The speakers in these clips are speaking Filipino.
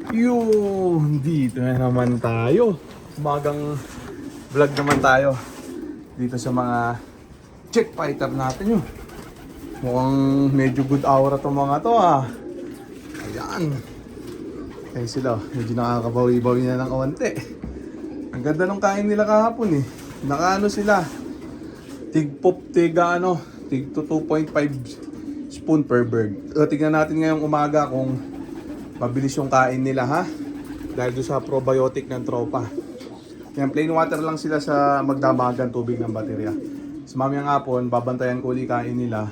Yun, dito na naman tayo. Umagang vlog naman tayo dito sa mga check fighter natin yun. Mukhang medyo good aura tong mga to ah. Ayan. Ayun sila, medyo nakakabawi-bawi na ng kaunti. Ang ganda ng kain nila kahapon eh. Nakaano sila. Tig 2.5 spoon per bird. Tignan natin ngayong umaga kung mabilis yung kain nila ha. Dahil doon sa probiotic ng tropa. Yan, plain water lang sila sa magdamagan tubig ng baterya. Sa mamayang hapon, babantayan ko ulit kain nila.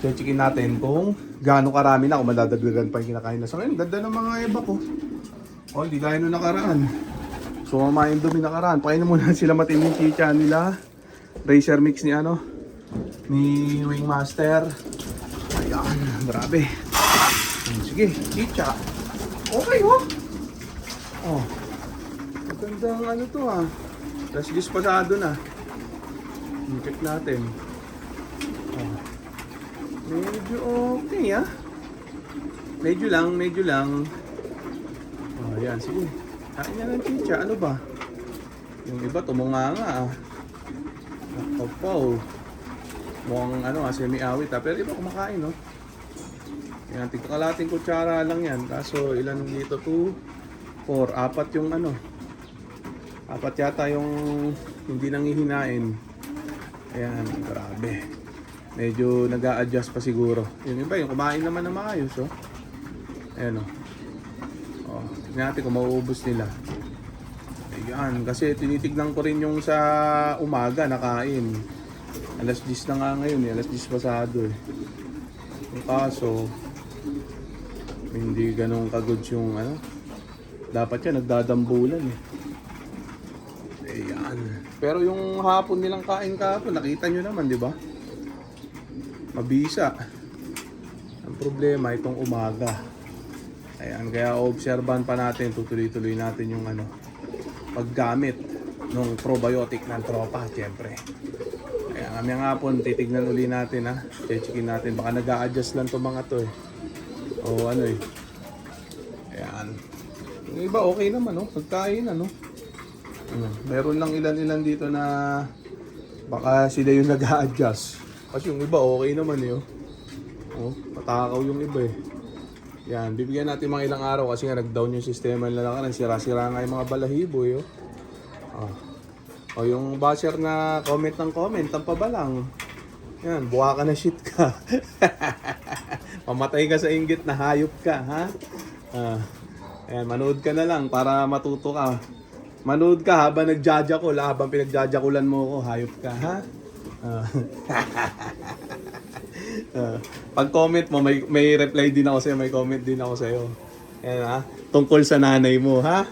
Checkin natin kung gaano karami na, kung madadagdagan pa yung kinakain na. So ngayon, ganda ng mga eba ko. O, hindi kaya nung nakaraan. So mamayin dumi nakaraan. Pakain na muna sila matinding chicha nila. Racer mix ni ano, ni Wingmaster. Ayan, grabe. Sige, chicha. Okay oh. Oh. Magandang ano to ah. Last dish pasado na. Check natin. Oh. Medyo okay ah. Medyo lang. Oh, ayan, sige. Kain na ng chicha, ano ba? Yung iba tumunganga ah. Nakapaw. Mukhang ano ah, semi-awit ah. Pero iba kumakain no. Yan, tigkakalating kutsara lang yan. Kaso ilan dito? 2, 4, 4 yung ano. 4 yata yung hindi nangihinain. Ayan, grabe. Medyo nag-a-adjust pa siguro. Yung iba, yung kumain naman na maayos oh. Ayan oh. Oh, tignan natin kung mauubos nila. Ayan, kasi tinitignan ko rin yung sa umaga nakain. Alas 10 na nga ngayon eh, alas 10 pasado eh. Yung kaso, hindi ganun kagod yung ano. Dapat yan, nagdadambulan eh. Ayan. Pero yung hapon nilang kain kahapon, nakita nyo naman, di ba? Mabisa. Ang problema, itong umaga. Ayan, kaya obserban pa natin, tutuloy-tuloy natin yung ano, paggamit ng probiotic ng tropa, syempre. Kaya kami nga hapon, titignan uli natin ha. Checkin natin, baka nag-a-adjust lang to mga to eh. O ano eh. Ayan. Yung iba okay naman oh, pagkain ano. Meron lang ilan-ilan dito na baka sila yung nag-a-adjust. Kasi yung iba okay naman eh oh. Oh, patakaw yung iba eh. Yan, bibigyan natin mga ilang araw kasi nga nag-down yung sistema nila nakaraan. Sira-sira nga yung mga balahibo eh oh. Oh. O yung basher na comment ng comment, tampa ba lang? Yan, buha ka na shit ka. Mamatay ka sa inggit na hayop ka, ha? Ayan, manood ka na lang para matuto ka. Manood ka habang nagjajakul, habang pinagjajakulan mo ako, hayop ka, ha? Pag comment mo, may reply din ako sa'yo, may comment din ako sa'yo. Ayan ha, tungkol sa nanay mo, ha?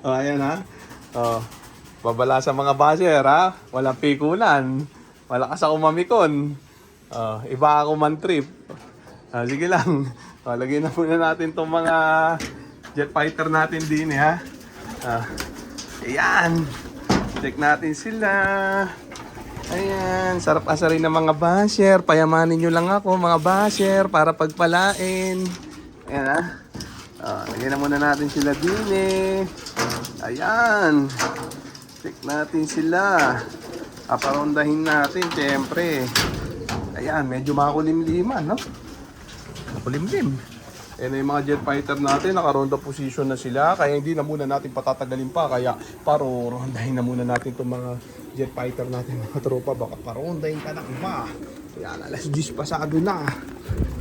O, ayan ha. O, babala sa mga basher ha. Walang pikulan. Wala ka sa umamikon. O, iba ako man trip. Sige lang. O, lagyan na muna natin itong mga jet fighter natin din ha. Ayan. Check natin sila. Ayan. Sarap asarin ng mga basher. Payamanin nyo lang ako mga basher para pagpalain. Ayan ha. Lagyan na muna natin sila din eh. Ayan. Check natin sila. Aparondahin natin, syempre. Ayan, medyo makulimliman, no? Makulimlim. Ayan yung mga jet fighter natin, nakaronda position na sila. Kaya hindi na muna natin patatagalin pa. Kaya parurondahin na muna natin itong mga jet fighter natin, mga tropa. Baka parondahin ka na iba. Ayan, alas 10 pasado na.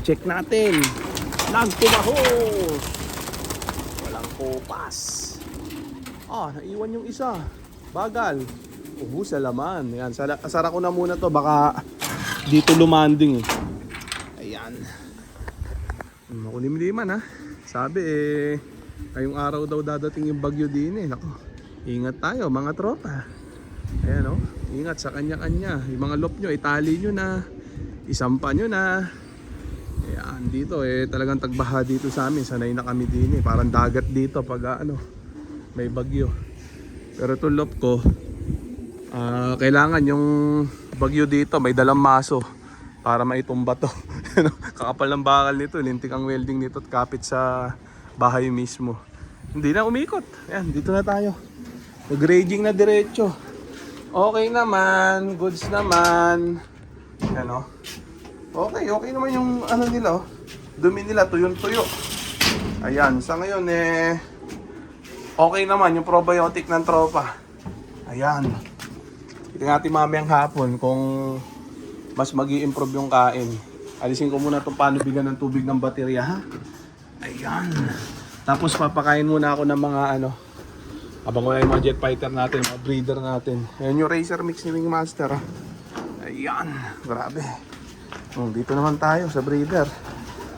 Check natin. Nagtumahos. Walang kupas. Naiwan yung isa. Bagal. Ubus sa laman. Ayan, sara ko na muna to. Baka dito lumanding eh. Ayan. Makulimliman ha. Sabi eh, ngayong araw daw dadating yung bagyo din eh. Naku, ingat tayo mga tropa. Ayan oh, ingat sa kanya-kanya. Yung mga lop nyo, itali nyo na. Isampa nyo na. Ayan, dito eh, talagang tagbaha dito sa amin. Sanay na kami din eh. Parang dagat dito pag may bagyo. Pero itong lop ko, kailangan yung bagyo dito may dalang maso. para maitumba to. Kakapal ng bakal nito, lintik ang welding nito at kapit sa bahay mismo. Hindi na umikot. Ayan, dito na tayo. Grading na diretso. Okay naman, goods naman. Ano? Okay naman yung ano nila, oh. Dumi nila, tuyong-tuyo. Ayan, sa ngayon okay naman yung probiotic ng tropa. Ayan. Tingnan natin mamayang hapon kung mas mag-i-improve yung kain. Alisin ko muna itong paano bigyan ng tubig ng baterya, ha? Ayan. Tapos papakain muna ako ng mga abang wala yung mga jet fighter natin, mga breeder natin. Ayan yung Racer Mix ni Wingmaster, ha? Ayan. Grabe. Dito naman tayo sa breeder.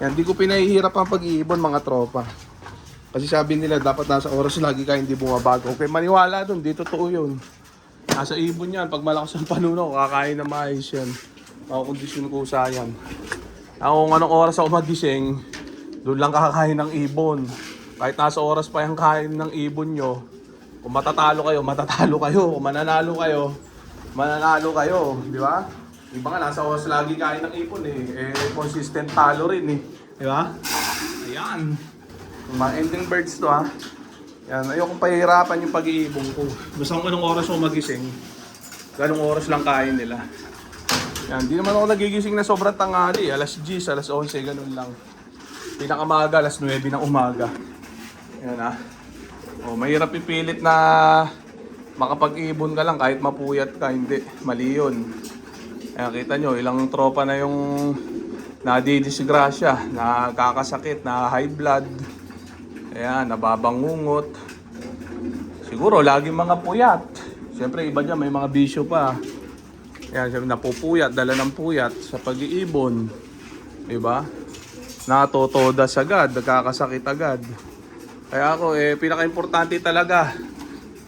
Yan, di ko pinahihirap ang pag-iibon mga tropa. Kasi sabi nila dapat nasa oras lagi ka hindi bumabago. Okay, maniwala dun, di totoo yun. Nasa ibon yan, pag malakas ang panuno, kakain na maayos yan. Makakondisyon ko yan. Kung anong oras ako magising, doon lang kakain ng ibon. Kahit nasa oras pa yung kain ng ibon nyo, kung matatalo kayo, matatalo kayo. Kung mananalo kayo, mananalo kayo. Di ba? Iba nga, nasa oras lagi kain ng ipon consistent talo rin Di ba? Ayan. Mga ending birds to, ha. Yan, ayokong pahihirapan yung pag-iibong ko. Basta kung anong oras ako magising, ganong oras lang kain nila. Yan, di naman ako nagigising na sobrang tanghali. Alas 10, alas 11, ganun lang. Pinakamaga, alas 9 ng umaga. Yan, ha. Mahirap ipilit na makapag-ibon ka lang kahit mapuyat ka. Hindi, mali yun. Ayan, kita nyo, ilang tropa na yung nadidisgrasya, nakakasakit, na high blood. Ayan, nababangungot. Siguro, laging mga puyat. Siyempre, iba dyan, may mga bisyo pa. Ayan, siyempre, napupuyat, dala ng puyat sa pag-iibon. Diba? Natotodas agad, nagkakasakit agad. Kaya ako, pinaka-importante talaga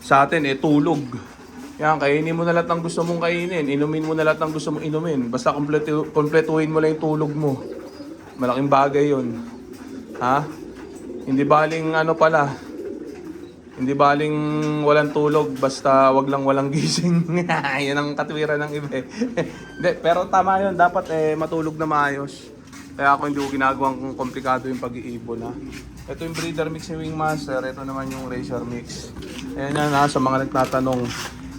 sa atin, tulog. Yan, kainin mo na lahat ng gusto mong kainin. Inumin mo na lahat ng gusto mong inumin. Basta kompletuhin mo lang yung tulog mo. Malaking bagay yun. Ha? Hindi baling hindi baling walang tulog. Basta wag lang walang gising. Yan ang katwiran ng iba Hindi, pero tama yun. Dapat matulog na maayos. Kaya ako hindi ko ginagawang komplikado yung pag-iibon, ha. Ito yung breeder mix ni Wingmaster. Ito naman yung Racer Mix. Ayan yan, ha, sa mga nagtatanong.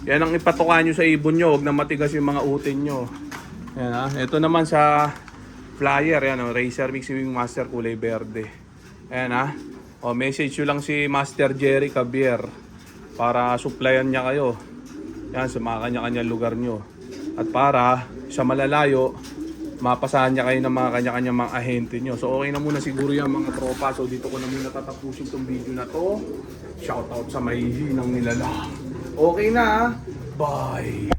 Yan ang ipatukan nyo sa ibon nyo. Huwag na matigas yung mga utin nyo. Yan, ha. Ito naman sa flyer. Yan, Racer Mix Wingmaster kulay berde. Ayan, ha. Message nyo lang si Master Jerry Cabier para supplyan niya kayo. Yan, sa mga kanya-kanyang lugar nyo. At para sa malalayo, mapasahan niya kayo ng mga kanya-kanyang mga ahente nyo. So okay na muna siguro yan mga tropa. So dito ko na muna tatapusin itong video na to. Shoutout sa mahihinang nilalang. Okay na, bye!